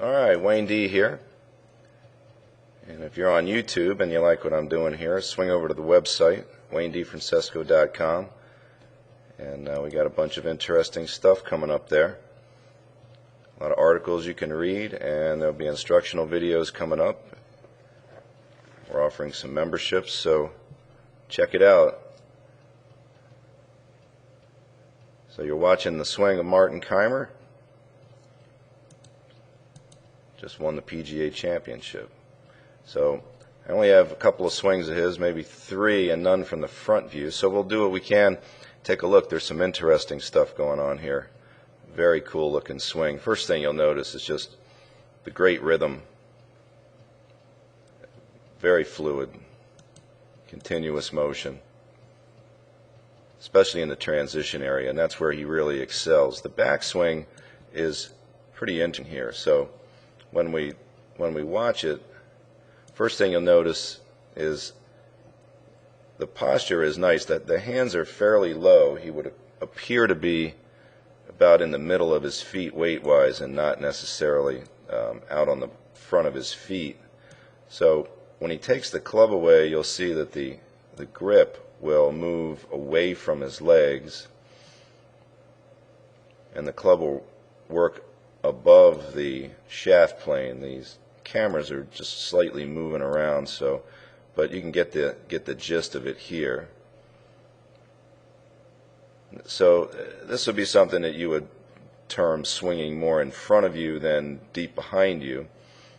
Alright, Wayne D here. And if you're on YouTube and you like what I'm doing here, swing over to the website, WayneDeFrancesco.com. And we got a bunch of interesting stuff coming up there. A lot of articles you can read, and there'll be instructional videos coming up. We're offering some memberships, so check it out. So you're watching the swing of Martin Kaymer. Just won the PGA Championship. So I only have a couple of swings of his, maybe three, and none from the front view. So we'll do what we can. Take a look. There's some interesting stuff going on here. Very cool looking swing. First thing you'll notice is just the great rhythm. Very fluid, continuous motion, especially in the transition area, and that's where he really excels. The backswing is pretty interesting here. So when we watch it, first thing you'll notice is the posture is nice. That the hands are fairly low. He would appear to be about in the middle of his feet weight-wise, and not necessarily out on the front of his feet. So when he takes the club away, you'll see that the grip will move away from his legs, and the club will work above the shaft plane. These cameras are just slightly moving around, so but you can get the gist of it here. So this would be something that you would term swinging more in front of you than deep behind you.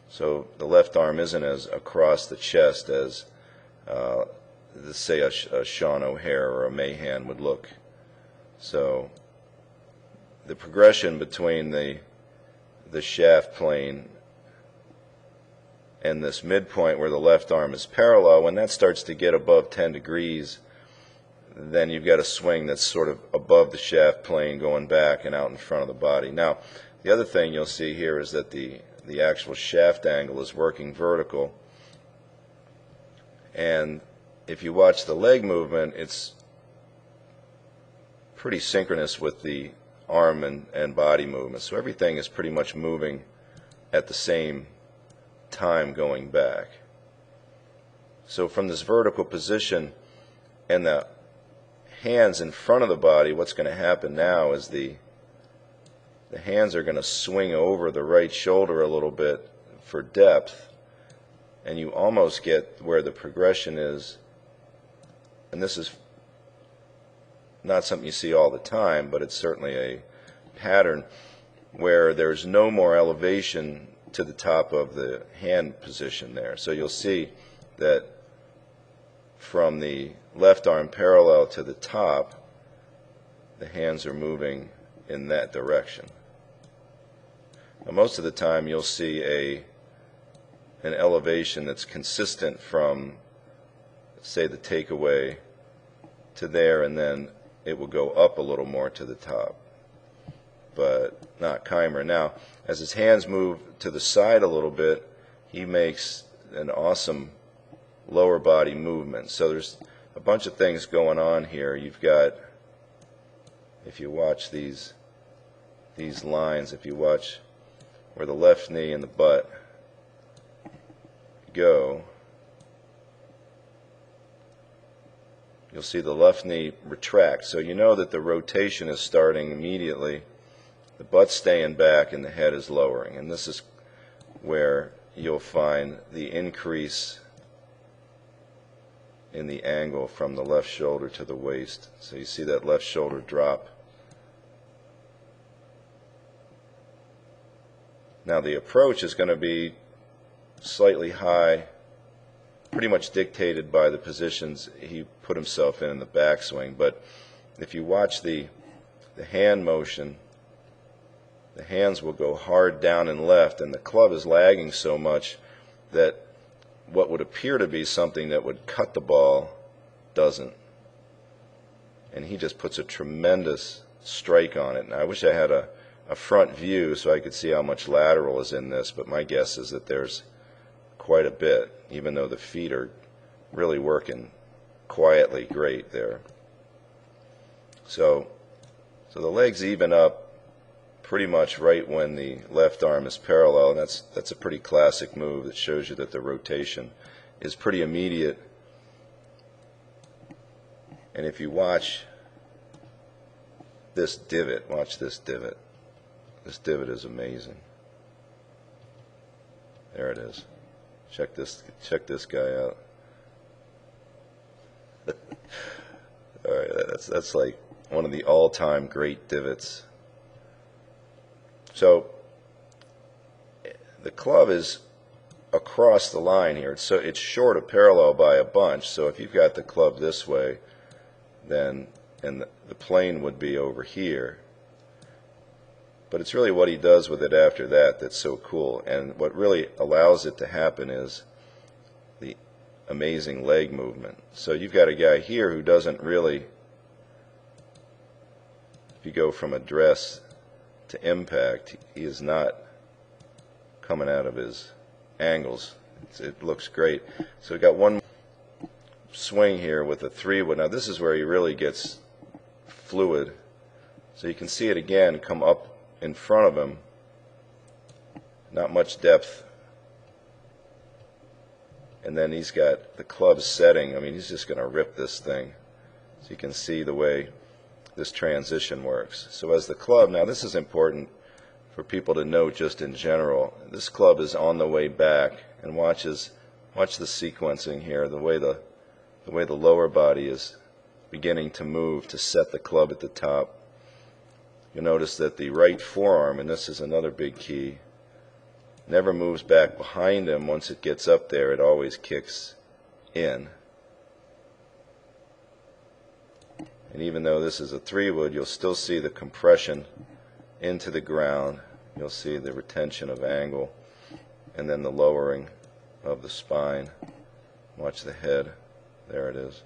So the left arm isn't as across the chest as say a Sean O'Hare or a Mahan would look. So the progression between the shaft plane and this midpoint where the left arm is parallel, when that starts to get above 10 degrees, then you've got a swing that's sort of above the shaft plane going back and out in front of the body. Now, the other thing you'll see here is that the actual shaft angle is working vertical, and if you watch the leg movement, it's pretty synchronous with the arm and body movement. So everything is pretty much moving at the same time going back. So from this vertical position and the hands in front of the body, what's going to happen now is the hands are going to swing over the right shoulder a little bit for depth, and you almost get where the progression is. And this is not something you see all the time, but it's certainly a pattern where there's no more elevation to the top of the hand position there. So you'll see that from the left arm parallel to the top, the hands are moving in that direction. Now, most of the time you'll see an elevation that's consistent from, say, the takeaway to there, and then it will go up a little more to the top, but not Kaymer. Now, as his hands move to the side a little bit, he makes an awesome lower body movement. So there's a bunch of things going on here. You've got, if you watch these lines, if you watch where the left knee and the butt go, you'll see the left knee retract. So you know that the rotation is starting immediately. The butt's staying back and the head is lowering. And this is where you'll find the increase in the angle from the left shoulder to the waist. So you see that left shoulder drop. Now the approach is going to be slightly high, pretty much dictated by the positions he put himself in the backswing. But if you watch the hand motion, the hands will go hard down and left, and the club is lagging so much that what would appear to be something that would cut the ball doesn't. And he just puts a tremendous strike on it. And I wish I had a front view so I could see how much lateral is in this, but my guess is that there's quite a bit, even though the feet are really working quietly great there. So the legs even up pretty much right when the left arm is parallel, and that's a pretty classic move that shows you that the rotation is pretty immediate. And if you watch this divot, watch this divot. This divot is amazing. There it is. Check this guy out. All right, that's like one of the all-time great divots. So the club is across the line here, so it's short of parallel by a bunch. So if you've got the club this way, then the plane would be over here. But it's really what he does with it after that that's so cool. And what really allows it to happen is the amazing leg movement. So you've got a guy here who doesn't really, if you go from address to impact, he is not coming out of his angles. It looks great. So we've got one swing here with a 3-wood. Now this is where he really gets fluid. So you can see it again come up in front of him. Not much depth. And then he's got the club setting. I mean, he's just going to rip this thing. So you can see the way this transition works. So as the club, now this is important for people to note just in general. This club is on the way back, and watch the sequencing here, the way the lower body is beginning to move to set the club at the top. You'll notice that the right forearm, and this is another big key, never moves back behind him. Once it gets up there, it always kicks in. And even though this is a 3-wood, you'll still see the compression into the ground. You'll see the retention of angle, and then the lowering of the spine. Watch the head. There it is.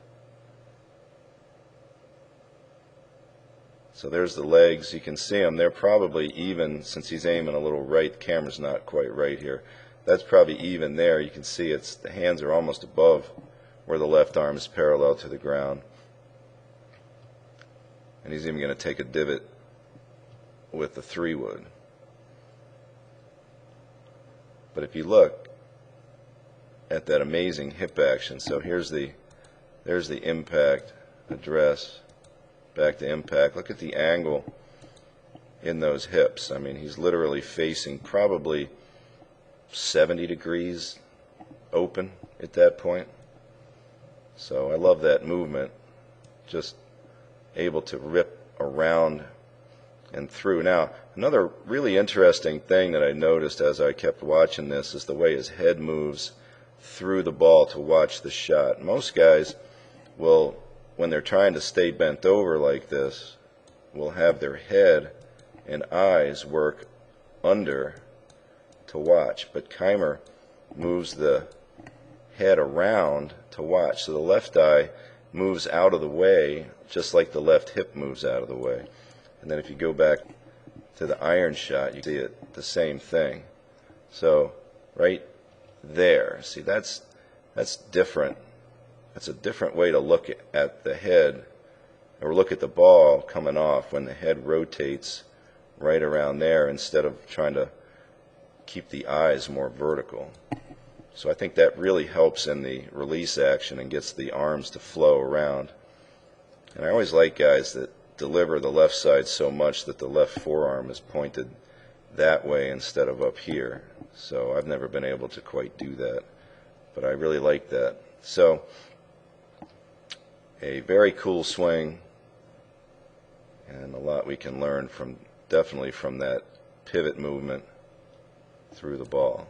So there's the legs. You can see them. They're probably even, since he's aiming a little right. The camera's not quite right here. That's probably even there. You can see the hands are almost above where the left arm is parallel to the ground. And he's even going to take a divot with the 3-wood. But if you look at that amazing hip action, so there's the impact, address, back to impact. Look at the angle in those hips. I mean, he's literally facing probably 70 degrees open at that point. So I love that movement. Just able to rip around and through. Now, another really interesting thing that I noticed as I kept watching this is the way his head moves through the ball to watch the shot. Most guys will, when they're trying to stay bent over like this, will have their head and eyes work under to watch. But Kaymer moves the head around to watch. So the left eye moves out of the way, just like the left hip moves out of the way. And then if you go back to the iron shot, you see it the same thing. So right there, see, that's different. That's a different way to look at the head, or look at the ball coming off when the head rotates right around there instead of trying to keep the eyes more vertical. So I think that really helps in the release action and gets the arms to flow around. And I always like guys that deliver the left side so much that the left forearm is pointed that way instead of up here. So I've never been able to quite do that, but I really like that. So a very cool swing, and a lot we can learn from, definitely from that pivot movement through the ball.